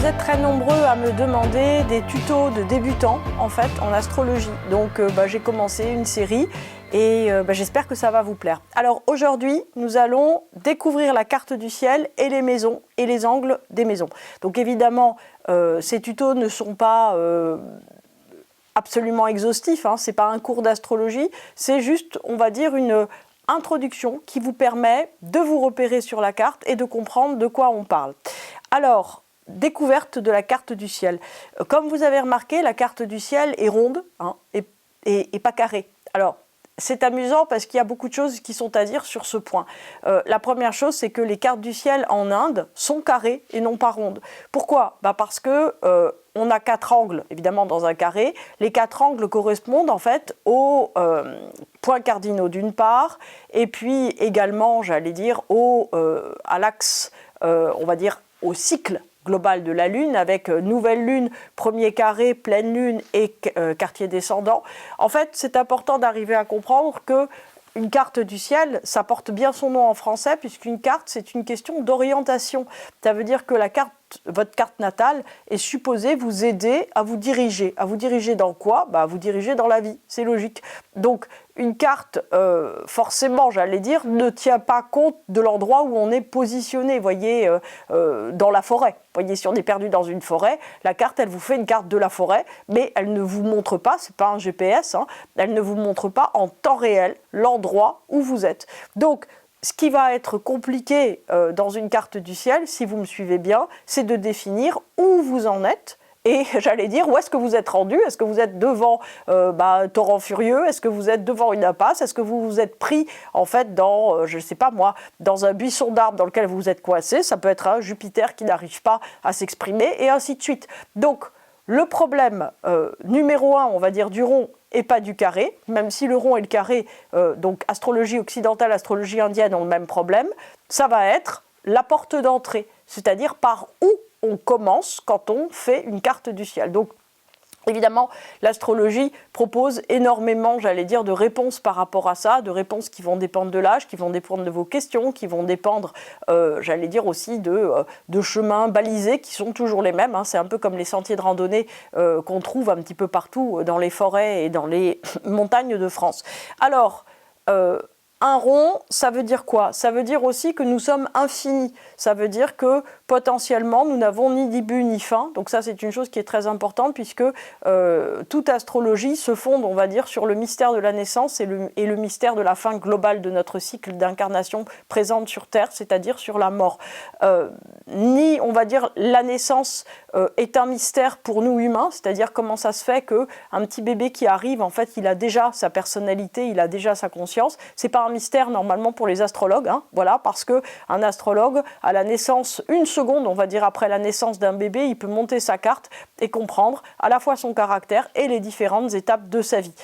êtes très nombreux à me demander des tutos de débutants en fait en astrologie. Donc j'ai commencé une série et j'espère que ça va vous plaire. Alors aujourd'hui, nous allons découvrir la carte du ciel et les maisons et les angles des maisons. Donc évidemment, ces tutos ne sont pas absolument exhaustifs, hein, ce n'est pas un cours d'astrologie, c'est juste, on va dire, une introduction qui vous permet de vous repérer sur la carte et de comprendre de quoi on parle. Alors, découverte de la carte du ciel. Comme vous avez remarqué, la carte du ciel est ronde hein, et pas carrée. Alors, c'est amusant parce qu'il y a beaucoup de choses qui sont à dire sur ce point. La première chose, c'est que les cartes du ciel en Inde sont carrées et non pas rondes. Pourquoi ? Parce que on a 4 angles, évidemment, dans un carré. Les 4 angles correspondent en fait aux points cardinaux d'une part, et puis également, j'allais dire, à l'axe, on va dire, au cycle global de la Lune, avec nouvelle Lune, premier carré, pleine Lune et quartier descendant. En fait, c'est important d'arriver à comprendre que une carte du ciel, ça porte bien son nom en français, puisqu'une carte, c'est une question d'orientation. Ça veut dire que votre carte natale est supposée vous aider à vous diriger. À vous diriger dans quoi ? À vous diriger dans la vie, c'est logique. Donc, une carte, forcément, j'allais dire, ne tient pas compte de l'endroit où on est positionné, vous voyez, dans la forêt. Vous voyez, si on est perdu dans une forêt, la carte, elle vous fait une carte de la forêt, mais elle ne vous montre pas, c'est pas un GPS, hein, elle ne vous montre pas en temps réel l'endroit où vous êtes. Donc, ce qui va être compliqué dans une carte du ciel, si vous me suivez bien, c'est de définir où vous en êtes. Et j'allais dire, où est-ce que vous êtes rendu ? Est-ce que vous êtes devant un torrent furieux ? Est-ce que vous êtes devant une impasse ? Est-ce que vous vous êtes pris, en fait, dans, je ne sais pas moi, dans un buisson d'arbres dans lequel vous êtes coincé ? Ça peut être un Jupiter qui n'arrive pas à s'exprimer, et ainsi de suite. Donc, le problème numéro 1, on va dire, du rond, et pas du carré, même si le rond et le carré, donc astrologie occidentale, astrologie indienne ont le même problème, ça va être la porte d'entrée, c'est-à-dire par où on commence quand on fait une carte du ciel. Donc, évidemment, l'astrologie propose énormément, j'allais dire, de réponses par rapport à ça, de réponses qui vont dépendre de l'âge, qui vont dépendre de vos questions, qui vont dépendre, j'allais dire aussi, de chemins balisés qui sont toujours les mêmes. Hein. C'est un peu comme les sentiers de randonnée qu'on trouve un petit peu partout dans les forêts et dans les montagnes de France. Alors, un rond, ça veut dire quoi ? Ça veut dire aussi que nous sommes infinis. Ça veut dire que potentiellement, nous n'avons ni début ni fin. Donc ça, c'est une chose qui est très importante puisque toute astrologie se fonde, on va dire, sur le mystère de la naissance et le mystère de la fin globale de notre cycle d'incarnation présente sur Terre, c'est-à-dire sur la mort. Ni, on va dire, la naissance est un mystère pour nous humains, c'est-à-dire comment ça se fait qu'un petit bébé qui arrive, en fait, il a déjà sa personnalité, il a déjà sa conscience. C'est pas un mystère normalement pour les astrologues, hein, voilà, parce qu'un astrologue, à la naissance, une seconde, on va dire après la naissance d'un bébé, il peut monter sa carte et comprendre à la fois son caractère et les différentes étapes de sa vie.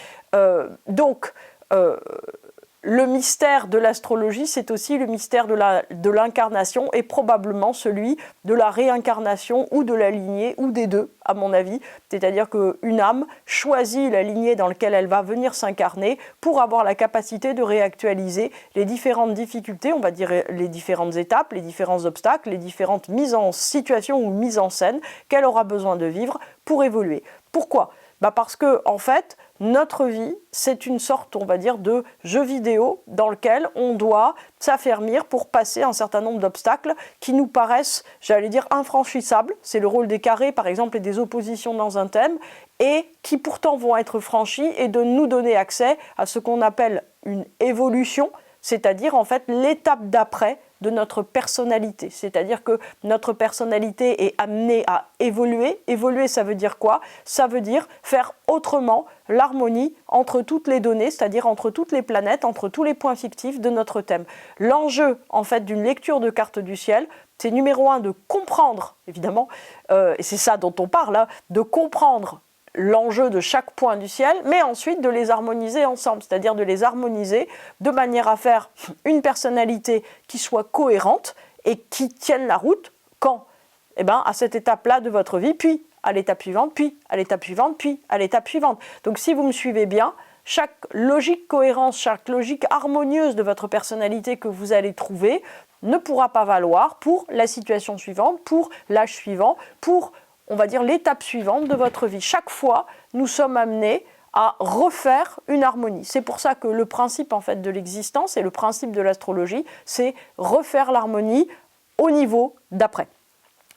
Le mystère de l'astrologie, c'est aussi le mystère de l'incarnation et probablement celui de la réincarnation ou de la lignée, ou des deux, à mon avis. C'est-à-dire qu'une âme choisit la lignée dans laquelle elle va venir s'incarner pour avoir la capacité de réactualiser les différentes difficultés, on va dire les différentes étapes, les différents obstacles, les différentes mises en situation ou mises en scène qu'elle aura besoin de vivre pour évoluer. Pourquoi ? Parce que, en fait, notre vie, c'est une sorte, on va dire, de jeu vidéo dans lequel on doit s'affermir pour passer un certain nombre d'obstacles qui nous paraissent, j'allais dire, infranchissables. C'est le rôle des carrés, par exemple, et des oppositions dans un thème, et qui pourtant vont être franchis et de nous donner accès à ce qu'on appelle une évolution, c'est-à-dire, en fait, l'étape d'après de notre personnalité. C'est-à-dire que notre personnalité est amenée à évoluer. Évoluer, ça veut dire quoi ? Ça veut dire faire autrement l'harmonie entre toutes les données, c'est-à-dire entre toutes les planètes, entre tous les points fictifs de notre thème. L'enjeu, en fait, d'une lecture de carte du ciel, c'est numéro 1 de comprendre, évidemment, et c'est ça dont on parle, hein, de comprendre l'enjeu de chaque point du ciel, mais ensuite de les harmoniser ensemble, c'est-à-dire de les harmoniser de manière à faire une personnalité qui soit cohérente et qui tienne la route quand ? À cette étape-là de votre vie, puis à l'étape suivante, puis à l'étape suivante, puis à l'étape suivante. Donc si vous me suivez bien, chaque logique cohérence, chaque logique harmonieuse de votre personnalité que vous allez trouver ne pourra pas valoir pour la situation suivante, pour l'âge suivant, pour, on va dire, l'étape suivante de votre vie. Chaque fois, nous sommes amenés à refaire une harmonie. C'est pour ça que le principe en fait de l'existence et le principe de l'astrologie, c'est refaire l'harmonie au niveau d'après.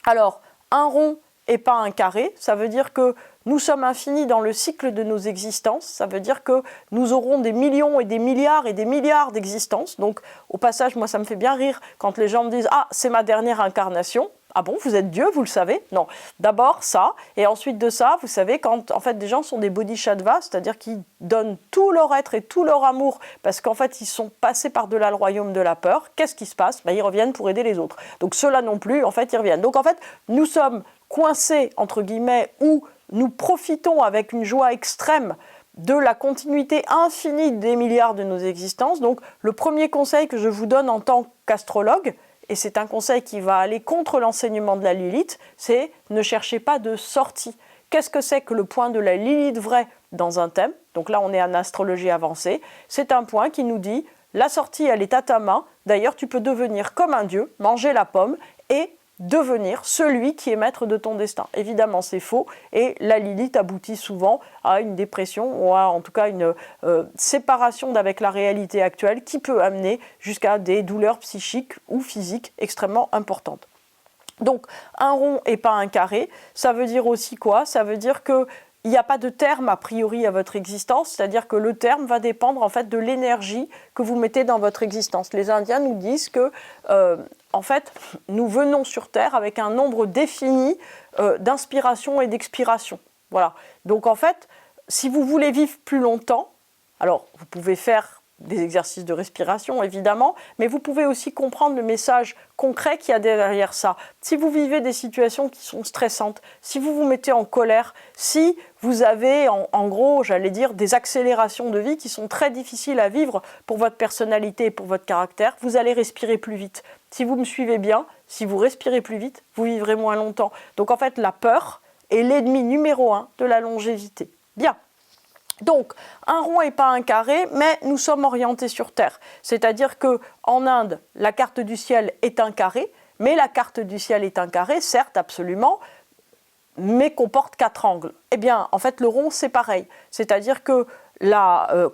Alors, un rond et pas un carré, ça veut dire que nous sommes infinis dans le cycle de nos existences, ça veut dire que nous aurons des millions et des milliards d'existences. Donc, au passage, moi, ça me fait bien rire quand les gens me disent « Ah, c'est ma dernière incarnation ». Ah bon, vous êtes Dieu, vous le savez? Non. D'abord ça, et ensuite de ça, vous savez, quand en fait des gens sont des bodhisattvas, c'est-à-dire qu'ils donnent tout leur être et tout leur amour, parce qu'en fait ils sont passés par-delà le royaume de la peur, qu'est-ce qui se passe? Ils reviennent pour aider les autres. Donc ceux-là non plus, en fait, ils reviennent. Donc en fait, nous sommes coincés, entre guillemets, où nous profitons avec une joie extrême de la continuité infinie des milliards de nos existences. Donc le premier conseil que je vous donne en tant qu'astrologue, et c'est un conseil qui va aller contre l'enseignement de la Lilith, c'est ne cherchez pas de sortie. Qu'est-ce que c'est que le point de la Lilith vrai dans un thème? Donc là, on est en astrologie avancée. C'est un point qui nous dit, la sortie, elle est à ta main. D'ailleurs, tu peux devenir comme un dieu, manger la pomme et devenir celui qui est maître de ton destin. Évidemment, c'est faux et la Lilith aboutit souvent à une dépression ou à en tout cas une séparation d'avec la réalité actuelle qui peut amener jusqu'à des douleurs psychiques ou physiques extrêmement importantes. Donc, un rond et pas un carré, ça veut dire aussi quoi? Ça veut dire que il n'y a pas de terme a priori à votre existence, c'est-à-dire que le terme va dépendre en fait de l'énergie que vous mettez dans votre existence. Les Indiens nous disent que en fait, nous venons sur Terre avec un nombre défini d'inspiration et d'expiration. Voilà. Donc en fait, si vous voulez vivre plus longtemps, alors vous pouvez faire des exercices de respiration évidemment, mais vous pouvez aussi comprendre le message concret qu'il y a derrière ça. Si vous vivez des situations qui sont stressantes, si vous vous mettez en colère, si vous avez en gros, j'allais dire, des accélérations de vie qui sont très difficiles à vivre pour votre personnalité et pour votre caractère, vous allez respirer plus vite. Si vous me suivez bien, si vous respirez plus vite, vous vivrez moins longtemps. Donc en fait, la peur est l'ennemi numéro 1 de la longévité. Bien. Donc, un rond et pas un carré, mais nous sommes orientés sur Terre. C'est-à-dire qu'en Inde, la carte du ciel est un carré, mais la carte du ciel est un carré, certes, absolument, mais comporte 4 angles. Eh bien, en fait, le rond, c'est pareil. C'est-à-dire que,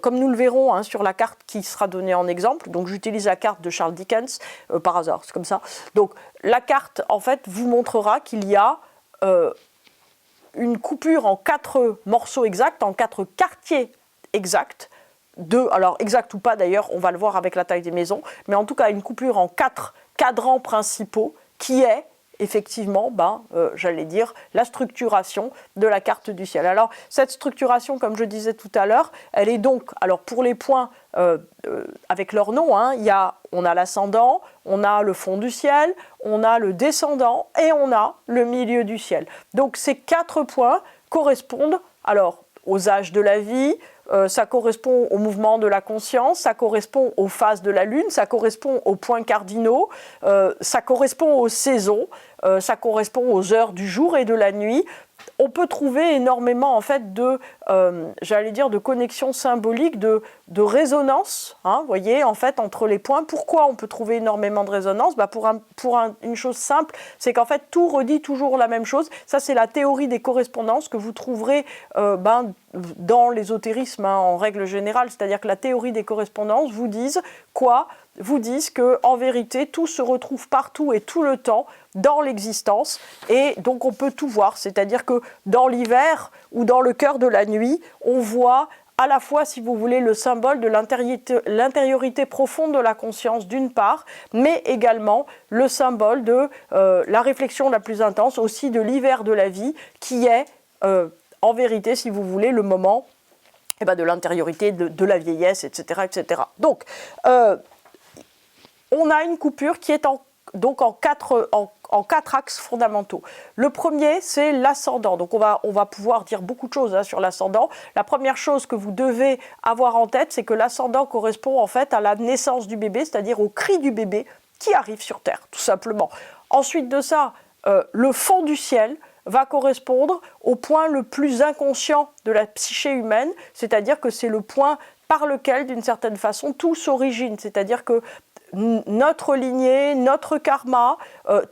comme nous le verrons sur la carte qui sera donnée en exemple, donc j'utilise la carte de Charles Dickens, par hasard, c'est comme ça. Donc, la carte, en fait, vous montrera qu'il y a une coupure en 4 morceaux exacts, en 4 quartiers exacts, alors exact ou pas d'ailleurs, on va le voir avec la taille des maisons, mais en tout cas une coupure en 4 cadrans principaux qui est effectivement, j'allais dire, la structuration de la carte du ciel. Alors cette structuration, comme je disais tout à l'heure, elle est donc, alors pour les points avec leur nom, on a l'ascendant, on a le fond du ciel, on a le descendant et on a le milieu du ciel. Donc ces 4 points correspondent alors aux âges de la vie, ça correspond au mouvement de la conscience, ça correspond aux phases de la lune, ça correspond aux points cardinaux, ça correspond aux saisons, ça correspond aux heures du jour et de la nuit. On peut trouver énormément en fait de connexions symboliques, de résonance, vous voyez, en fait, entre les points. Pourquoi on peut trouver énormément de résonance? Une chose simple, c'est qu'en fait, tout redit toujours la même chose. Ça, c'est la théorie des correspondances que vous trouverez dans l'ésotérisme en règle générale. C'est-à-dire que la théorie des correspondances vous disent quoi? Vous disent qu'en vérité, tout se retrouve partout et tout le temps dans l'existence, et donc on peut tout voir, c'est-à-dire que dans l'hiver ou dans le cœur de la nuit, on voit à la fois, si vous voulez, le symbole de l'intériorité profonde de la conscience d'une part, mais également le symbole de la réflexion la plus intense, aussi de l'hiver de la vie, qui est en vérité, si vous voulez, le moment de l'intériorité, de la vieillesse, etc. etc. Donc, on a une coupure qui est en 4 axes fondamentaux. Le premier, c'est l'ascendant. Donc on va pouvoir dire beaucoup de choses sur l'ascendant. La première chose que vous devez avoir en tête, c'est que l'ascendant correspond en fait à la naissance du bébé, c'est-à-dire au cri du bébé qui arrive sur Terre, tout simplement. Ensuite de ça, le fond du ciel va correspondre au point le plus inconscient de la psyché humaine, c'est-à-dire que c'est le point par lequel, d'une certaine façon, tout s'origine. C'est-à-dire que notre lignée, notre karma,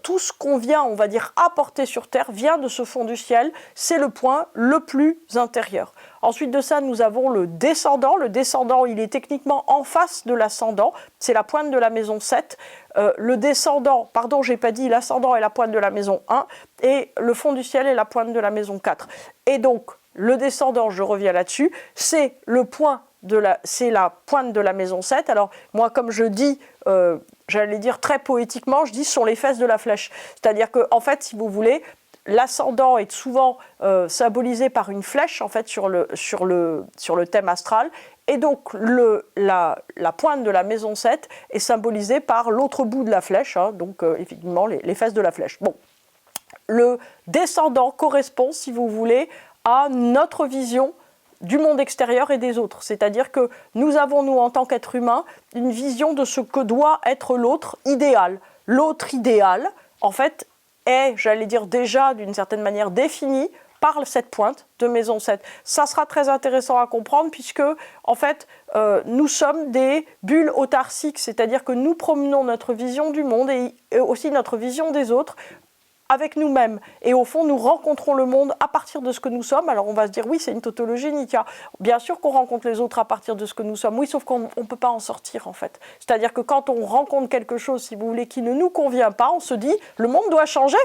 tout ce qu'on vient, on va dire, apporter sur Terre vient de ce fond du ciel. C'est le point le plus intérieur. Ensuite de ça, nous avons le descendant. Le descendant, il est techniquement en face de l'ascendant. C'est la pointe de la maison 7. Le descendant, pardon, j'ai pas dit, l'ascendant est la pointe de la maison 1 et le fond du ciel est la pointe de la maison 4. Et donc, le descendant, je reviens là-dessus, c'est le point c'est la pointe de la maison 7. Alors, moi, comme je dis, j'allais dire très poétiquement, je dis ce sont les fesses de la flèche. C'est-à-dire que, en fait, si vous voulez, l'ascendant est souvent symbolisé par une flèche, en fait, sur le thème astral. Et donc, la pointe de la maison 7 est symbolisée par l'autre bout de la flèche, hein, donc effectivement, les fesses de la flèche. Bon, le descendant correspond, si vous voulez, à notre vision du monde extérieur et des autres. C'est-à-dire que nous avons, nous, en tant qu'êtres humains, une vision de ce que doit être l'autre idéal. L'autre idéal, en fait, est, j'allais dire déjà, d'une certaine manière défini par cette pointe de maison 7. Ça sera très intéressant à comprendre puisque, en fait, nous sommes des bulles autarciques, c'est-à-dire que nous promenons notre vision du monde et aussi notre vision des autres avec nous-mêmes. Et au fond, nous rencontrons le monde à partir de ce que nous sommes. Alors on va se dire, oui, c'est une tautologie, Nikia. Bien sûr qu'on rencontre les autres à partir de ce que nous sommes. Oui, sauf qu'on ne peut pas en sortir, en fait. C'est-à-dire que quand on rencontre quelque chose, si vous voulez, qui ne nous convient pas, on se dit, le monde doit changer.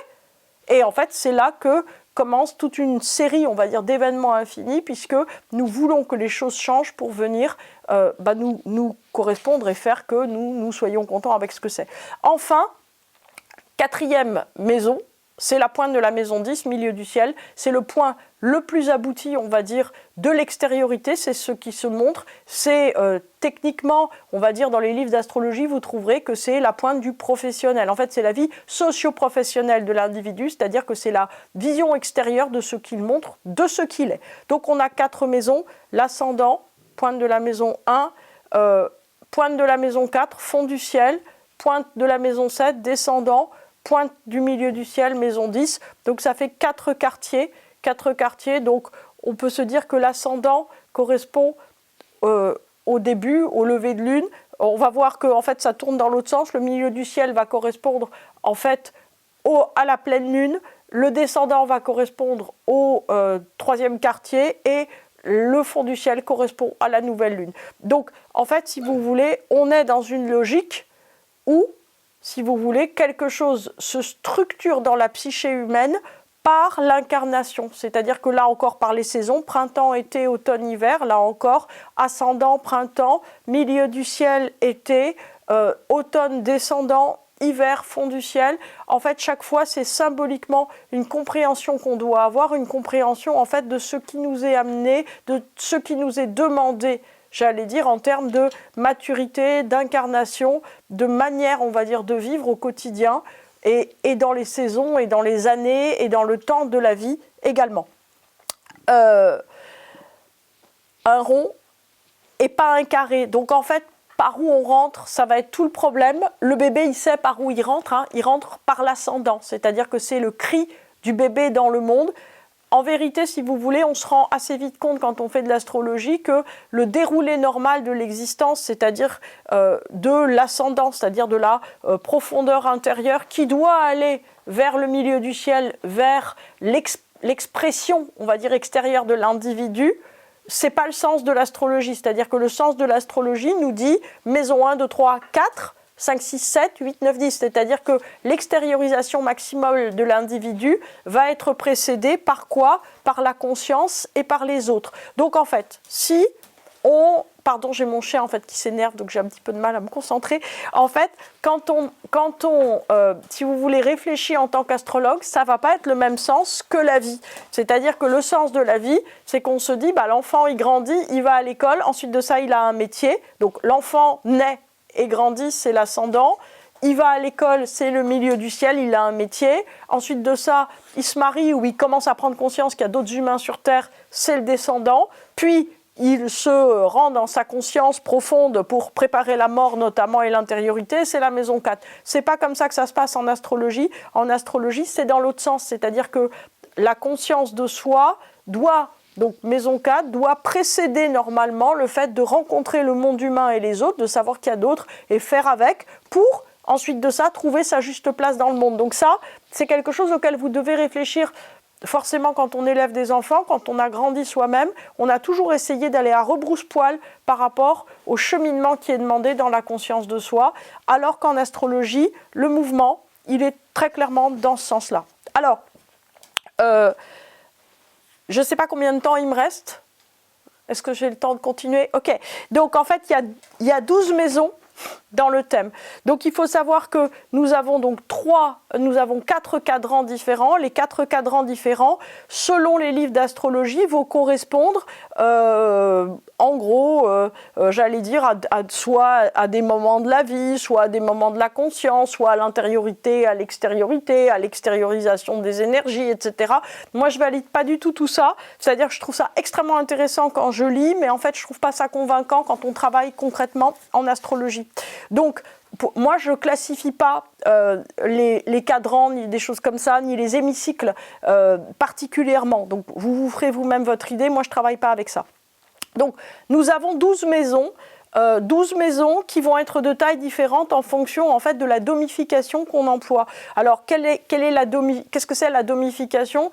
Et en fait, c'est là que commence toute une série, on va dire, d'événements infinis, puisque nous voulons que les choses changent pour venir nous correspondre et faire que nous soyons contents avec ce que c'est. Enfin, quatrième maison, c'est la pointe de la maison 10, milieu du ciel. C'est le point le plus abouti, on va dire, de l'extériorité. C'est ce qui se montre. C'est techniquement, on va dire, dans les livres d'astrologie, vous trouverez que c'est la pointe du professionnel. En fait, c'est la vie socio-professionnelle de l'individu, c'est-à-dire que c'est la vision extérieure de ce qu'il montre, de ce qu'il est. Donc, on a 4 maisons. L'ascendant, pointe de la maison 1, pointe de la maison 4, fond du ciel, pointe de la maison 7, descendant, pointe du milieu du ciel, maison 10. Donc ça fait 4 quartiers. 4 quartiers, donc on peut se dire que l'ascendant correspond au début, au lever de lune. On va voir que en fait, ça tourne dans l'autre sens. Le milieu du ciel va correspondre en fait à la pleine lune. Le descendant va correspondre au 3e quartier et le fond du ciel correspond à la nouvelle lune. Donc en fait, si vous voulez, on est dans une logique où, si vous voulez, quelque chose se structure dans la psyché humaine par l'incarnation. C'est-à-dire que là encore par les saisons, printemps, été, automne, hiver, là encore, ascendant, printemps, milieu du ciel, été, automne, descendant, hiver, fond du ciel. En fait, chaque fois, c'est symboliquement une compréhension qu'on doit avoir, une compréhension en fait de ce qui nous est amené, de ce qui nous est demandé, j'allais dire, en termes de maturité, d'incarnation, de manière, on va dire, de vivre au quotidien et dans les saisons et dans les années et dans le temps de la vie également. Un rond et pas un carré. Donc en fait, par où on rentre, ça va être tout le problème. Le bébé, il sait par où il rentre, hein. Il rentre par l'ascendant, c'est-à-dire que c'est le cri du bébé dans le monde. En vérité, si vous voulez, on se rend assez vite compte quand on fait de l'astrologie que le déroulé normal de l'existence, c'est-à-dire de l'ascendant, c'est-à-dire de la profondeur intérieure qui doit aller vers le milieu du ciel, vers l'expression, on va dire, extérieure de l'individu, c'est pas le sens de l'astrologie. C'est-à-dire que le sens de l'astrologie nous dit maison 1, 2, 3, 4, 5, 6, 7, 8, 9, 10. C'est-à-dire que l'extériorisation maximale de l'individu va être précédée par quoi? Par la conscience et par les autres. Donc en fait, si on... Pardon, j'ai mon chien en fait qui s'énerve, donc j'ai un petit peu de mal à me concentrer. En fait, quand on si vous voulez, réfléchir en tant qu'astrologue, ça ne va pas être le même sens que la vie. C'est-à-dire que le sens de la vie, c'est qu'on se dit, l'enfant, il grandit, il va à l'école, ensuite de ça, il a un métier. Donc l'enfant naît et grandit, c'est l'ascendant. Il va à l'école, c'est le milieu du ciel, il a un métier. Ensuite de ça, il se marie ou il commence à prendre conscience qu'il y a d'autres humains sur Terre, c'est le descendant. Puis, il se rend dans sa conscience profonde pour préparer la mort notamment et l'intériorité, c'est la maison 4. C'est pas comme ça que ça se passe en astrologie. En astrologie, c'est dans l'autre sens, c'est-à-dire que la conscience de soi doit donc maison 4, doit précéder normalement le fait de rencontrer le monde humain et les autres, de savoir qu'il y a d'autres et faire avec pour ensuite de ça trouver sa juste place dans le monde. Donc ça, c'est quelque chose auquel vous devez réfléchir. Forcément, quand on élève des enfants, quand on a grandi soi-même, on a toujours essayé d'aller à rebrousse-poil par rapport au cheminement qui est demandé dans la conscience de soi, alors qu'en astrologie, le mouvement, il est très clairement dans ce sens-là. Alors, je ne sais pas combien de temps il me reste. Est-ce que j'ai le temps de continuer? Ok. Donc, en fait, il y a 12 maisons dans le thème. Donc il faut savoir que nous avons donc 4 cadrans différents. Les 4 cadrans différents, selon les livres d'astrologie, vont correspondre en gros, j'allais dire, soit à des moments de la vie, soit à des moments de la conscience, soit à l'intériorité, à l'extériorisation des énergies, etc. Moi, je valide pas du tout ça. C'est-à-dire que je trouve ça extrêmement intéressant quand je lis, mais en fait, je trouve pas ça convaincant quand on travaille concrètement en astrologie. Donc, moi, je ne classifie pas les cadrans, ni des choses comme ça, ni les hémicycles particulièrement. Donc, vous ferez vous-même votre idée. Moi, je ne travaille pas avec ça. Donc, nous avons 12 maisons. 12 maisons qui vont être de tailles différentes en fonction en fait de la domification qu'on emploie. Alors qu'est-ce que c'est la domification?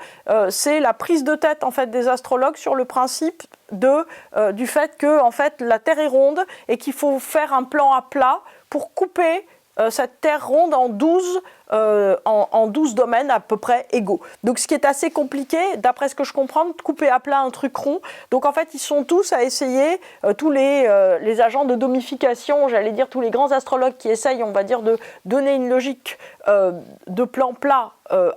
C'est la prise de tête en fait des astrologues sur le principe du fait que en fait la Terre est ronde et qu'il faut faire un plan à plat pour couper cette Terre ronde en 12 domaines à peu près égaux. Donc ce qui est assez compliqué, d'après ce que je comprends, de couper à plat un truc rond. Donc en fait, ils sont tous à essayer, tous les agents de domification, j'allais dire tous les grands astrologues qui essayent, on va dire, de donner une logique de plan plat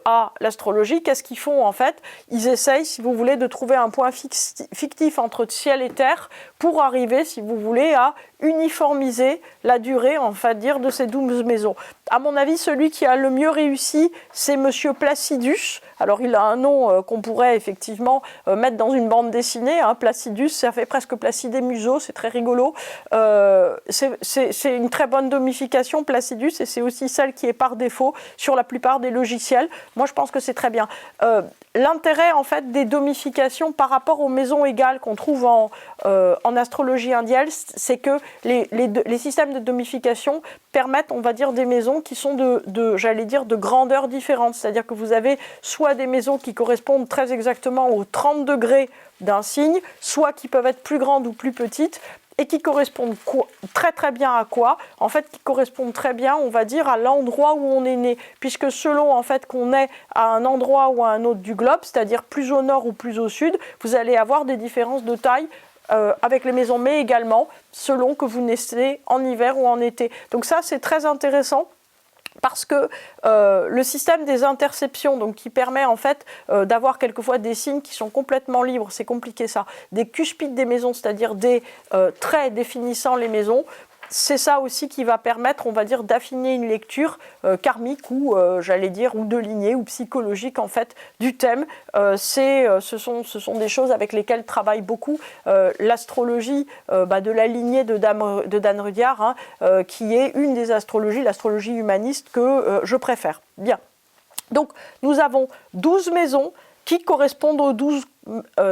à l'astrologie. Qu'est-ce qu'ils font en fait? Ils essayent, si vous voulez, de trouver un point fictif entre ciel et terre pour arriver, si vous voulez, à uniformiser la durée, en fait, dire de ces 12 maisons. À mon avis, celui qui a le mieux réussi, c'est Monsieur Placidus. Alors, il a un nom qu'on pourrait effectivement mettre dans une bande dessinée. Hein. Placidus, ça fait presque Placidé Museau, c'est très rigolo. C'est une très bonne domification, Placidus, et c'est aussi celle qui est par défaut sur la plupart des logiciels. Moi, je pense que c'est très bien. L'intérêt, en fait, des domifications par rapport aux maisons égales qu'on trouve en astrologie indienne, c'est que les systèmes de domification permettent, on va dire, des maisons qui sont j'allais dire, de grandeur différente. C'est-à-dire que vous avez soit des maisons qui correspondent très exactement aux 30 degrés d'un signe, soit qui peuvent être plus grandes ou plus petites, et qui correspondent très très bien à quoi? En fait, qui correspondent très bien, on va dire, à l'endroit où on est né. Puisque selon en fait qu'on est à un endroit ou à un autre du globe, c'est-à-dire plus au nord ou plus au sud, vous allez avoir des différences de taille avec les maisons, mais également selon que vous naissez en hiver ou en été. Donc ça, c'est très intéressant. Parce que le système des interceptions, donc qui permet en fait d'avoir quelquefois des signes qui sont complètement libres, c'est compliqué ça, des cuspides des maisons, c'est-à-dire des traits définissant les maisons, c'est ça aussi qui va permettre, on va dire, d'affiner une lecture karmique ou, j'allais dire, ou de lignée ou psychologique en fait du thème. Ce sont des choses avec lesquelles travaille beaucoup l'astrologie de la lignée de Dan Rudyard, hein, qui est une des astrologies, l'astrologie humaniste que je préfère. Bien. Donc, nous avons 12 maisons qui correspondent aux 12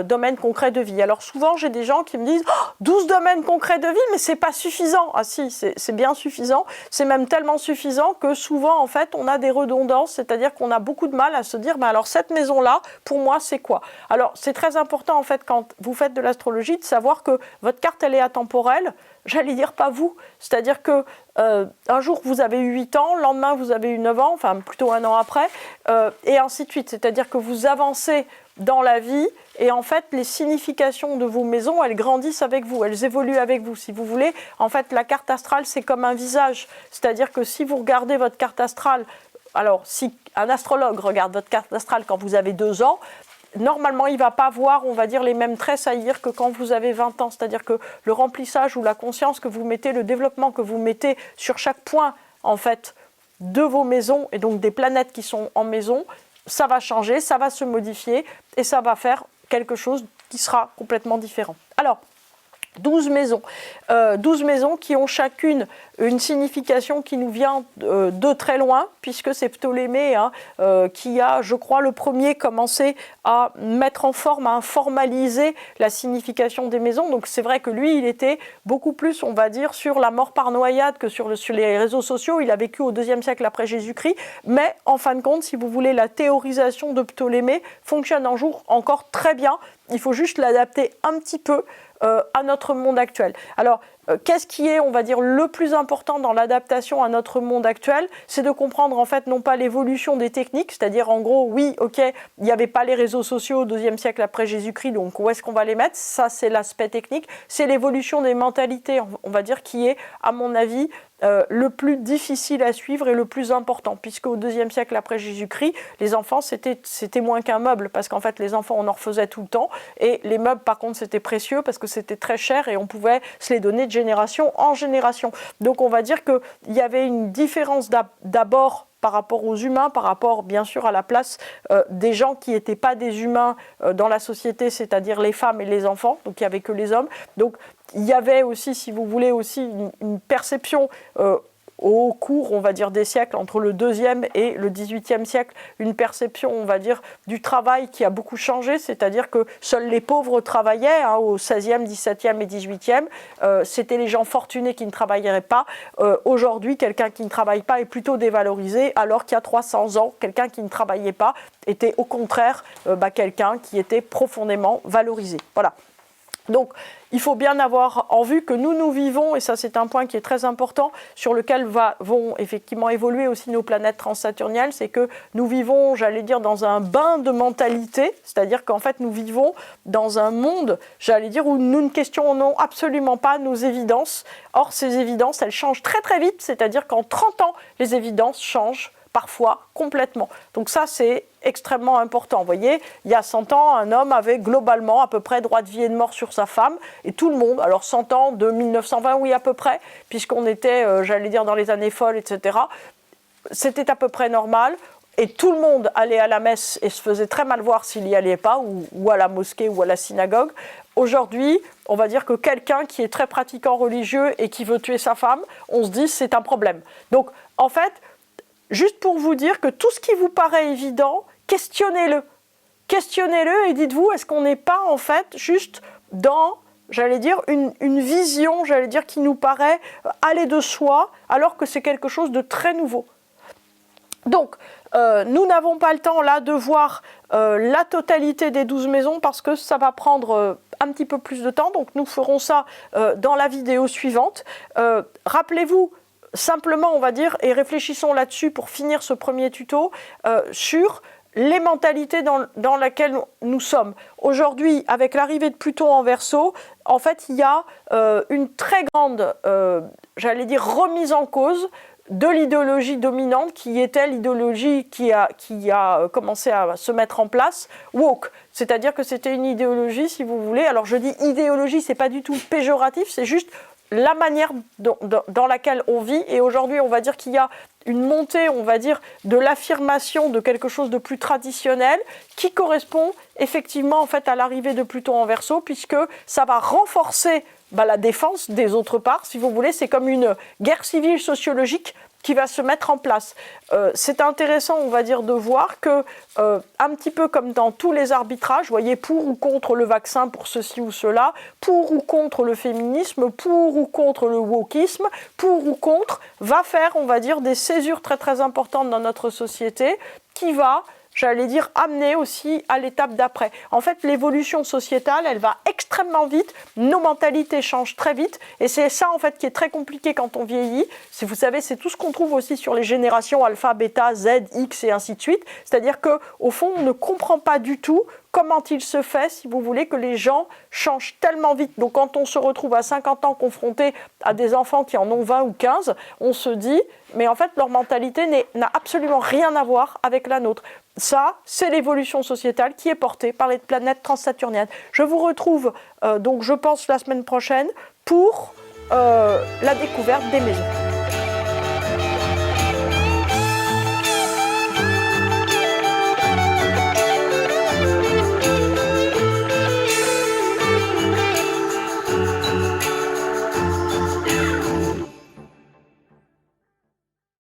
domaines concrets de vie. Alors souvent, j'ai des gens qui me disent « 12 domaines concrets de vie, mais c'est pas suffisant !» Ah si, c'est bien suffisant. C'est même tellement suffisant que souvent, en fait, on a des redondances, c'est-à-dire qu'on a beaucoup de mal à se dire « alors cette maison-là, pour moi, c'est quoi ?» Alors, c'est très important, en fait, quand vous faites de l'astrologie, de savoir que votre carte, elle est atemporelle. J'allais dire pas vous, c'est-à-dire que un jour vous avez eu 8 ans, le lendemain vous avez eu 9 ans, enfin plutôt un an après, et ainsi de suite. C'est-à-dire que vous avancez dans la vie et en fait les significations de vos maisons, elles grandissent avec vous, elles évoluent avec vous. Si vous voulez, en fait la carte astrale c'est comme un visage, c'est-à-dire que si vous regardez votre carte astrale, alors si un astrologue regarde votre carte astrale quand vous avez 2 ans, normalement, il ne va pas voir, on va dire, les mêmes traits saillir que quand vous avez 20 ans. C'est-à-dire que le remplissage ou la conscience que vous mettez, le développement que vous mettez sur chaque point, en fait, de vos maisons, et donc des planètes qui sont en maison, ça va changer, ça va se modifier, et ça va faire quelque chose qui sera complètement différent. Alors, 12 maisons. 12 maisons qui ont chacune une signification qui nous vient de très loin, puisque c'est Ptolémée qui a, je crois, le premier commencé à mettre en forme, à formaliser la signification des maisons. Donc c'est vrai que lui, il était beaucoup plus, on va dire, sur la mort par noyade que sur les réseaux sociaux. Il a vécu au IIe siècle après Jésus-Christ, mais en fin de compte, si vous voulez, la théorisation de Ptolémée fonctionne un jour encore très bien. Il faut juste l'adapter un petit peu à notre monde actuel. Alors, qu'est-ce qui est, on va dire, le plus important dans l'adaptation à notre monde actuel? C'est de comprendre, en fait, non pas l'évolution des techniques, c'est-à-dire, en gros, oui, ok, il n'y avait pas les réseaux sociaux au IIe siècle après Jésus-Christ, donc où est-ce qu'on va les mettre? Ça, c'est l'aspect technique. C'est l'évolution des mentalités, on va dire, qui est, à mon avis, le plus difficile à suivre et le plus important, puisque au IIe siècle après Jésus-Christ, les enfants, c'était moins qu'un meuble, parce qu'en fait, les enfants, on en refaisait tout le temps, et les meubles, par contre, c'était précieux, parce que c'était très cher, et on pouvait se les donner de génération en génération. Donc, on va dire qu'il y avait une différence d'abord par rapport aux humains, par rapport bien sûr à la place des gens qui n'étaient pas des humains dans la société, c'est-à-dire les femmes et les enfants, donc il n'y avait que les hommes. Donc il y avait aussi, si vous voulez, aussi une perception au cours, on va dire, des siècles, entre le IIe et le XVIIIe siècle, une perception, on va dire, du travail qui a beaucoup changé, c'est-à-dire que seuls les pauvres travaillaient, au XVIe, XVIIe et XVIIIe, c'était les gens fortunés qui ne travailleraient pas. Aujourd'hui, quelqu'un qui ne travaille pas est plutôt dévalorisé, alors qu'il y a 300 ans, quelqu'un qui ne travaillait pas était au contraire quelqu'un qui était profondément valorisé. Voilà. Donc, il faut bien avoir en vue que nous vivons, et ça c'est un point qui est très important, sur lequel vont effectivement évoluer aussi nos planètes transsaturniales, c'est que nous vivons, j'allais dire, dans un bain de mentalité, c'est-à-dire qu'en fait nous vivons dans un monde, j'allais dire, où nous ne questionnons absolument pas nos évidences. Or, ces évidences, elles changent très très vite, c'est-à-dire qu'en 30 ans, les évidences changent parfois complètement. Donc ça, c'est extrêmement important. Vous voyez, il y a 100 ans, un homme avait globalement à peu près droit de vie et de mort sur sa femme, et tout le monde, alors 100 ans de 1920, oui à peu près, puisqu'on était, j'allais dire, dans les années folles, etc., c'était à peu près normal, et tout le monde allait à la messe et se faisait très mal voir s'il n'y allait pas, ou à la mosquée ou à la synagogue. Aujourd'hui, on va dire que quelqu'un qui est très pratiquant religieux et qui veut tuer sa femme, on se dit c'est un problème. Donc, en fait, juste pour vous dire que tout ce qui vous paraît évident, questionnez-le. Questionnez-le et dites-vous, est-ce qu'on n'est pas en fait juste dans, j'allais dire, une vision, j'allais dire, qui nous paraît aller de soi, alors que c'est quelque chose de très nouveau. Donc, nous n'avons pas le temps là de voir la totalité des 12 maisons parce que ça va prendre un petit peu plus de temps, donc nous ferons ça dans la vidéo suivante. Rappelez-vous, simplement, on va dire, et réfléchissons là-dessus pour finir ce premier tuto, sur les mentalités dans lesquelles nous sommes. Aujourd'hui, avec l'arrivée de Pluton en Verseau, en fait, il y a une très grande, j'allais dire, remise en cause de l'idéologie dominante qui était l'idéologie qui a commencé à se mettre en place, woke. C'est-à-dire que c'était une idéologie, si vous voulez, alors je dis idéologie, c'est pas du tout péjoratif, c'est juste la manière dans laquelle on vit, et aujourd'hui on va dire qu'il y a une montée, on va dire, de l'affirmation de quelque chose de plus traditionnel qui correspond effectivement en fait à l'arrivée de Pluton en Verseau, puisque ça va renforcer la défense des autres parts, si vous voulez, c'est comme une guerre civile sociologique qui va se mettre en place. C'est intéressant, on va dire, de voir que, un petit peu comme dans tous les arbitrages, vous voyez, pour ou contre le vaccin, pour ceci ou cela, pour ou contre le féminisme, pour ou contre le wokisme, pour ou contre, va faire, on va dire, des césures très très importantes dans notre société, qui va, j'allais dire, amener aussi à l'étape d'après. En fait, l'évolution sociétale, elle va extrêmement vite, nos mentalités changent très vite, et c'est ça, en fait, qui est très compliqué quand on vieillit. Si vous savez, c'est tout ce qu'on trouve aussi sur les générations alpha, bêta, Z, X et ainsi de suite. C'est-à-dire qu'au fond, on ne comprend pas du tout comment il se fait, si vous voulez, que les gens changent tellement vite. Donc, quand on se retrouve à 50 ans confronté à des enfants qui en ont 20 ou 15, on se dit, mais en fait, leur mentalité n'a absolument rien à voir avec la nôtre. Ça, c'est l'évolution sociétale qui est portée par les planètes transsaturniennes. Je vous retrouve, donc je pense, la semaine prochaine pour la découverte des maisons.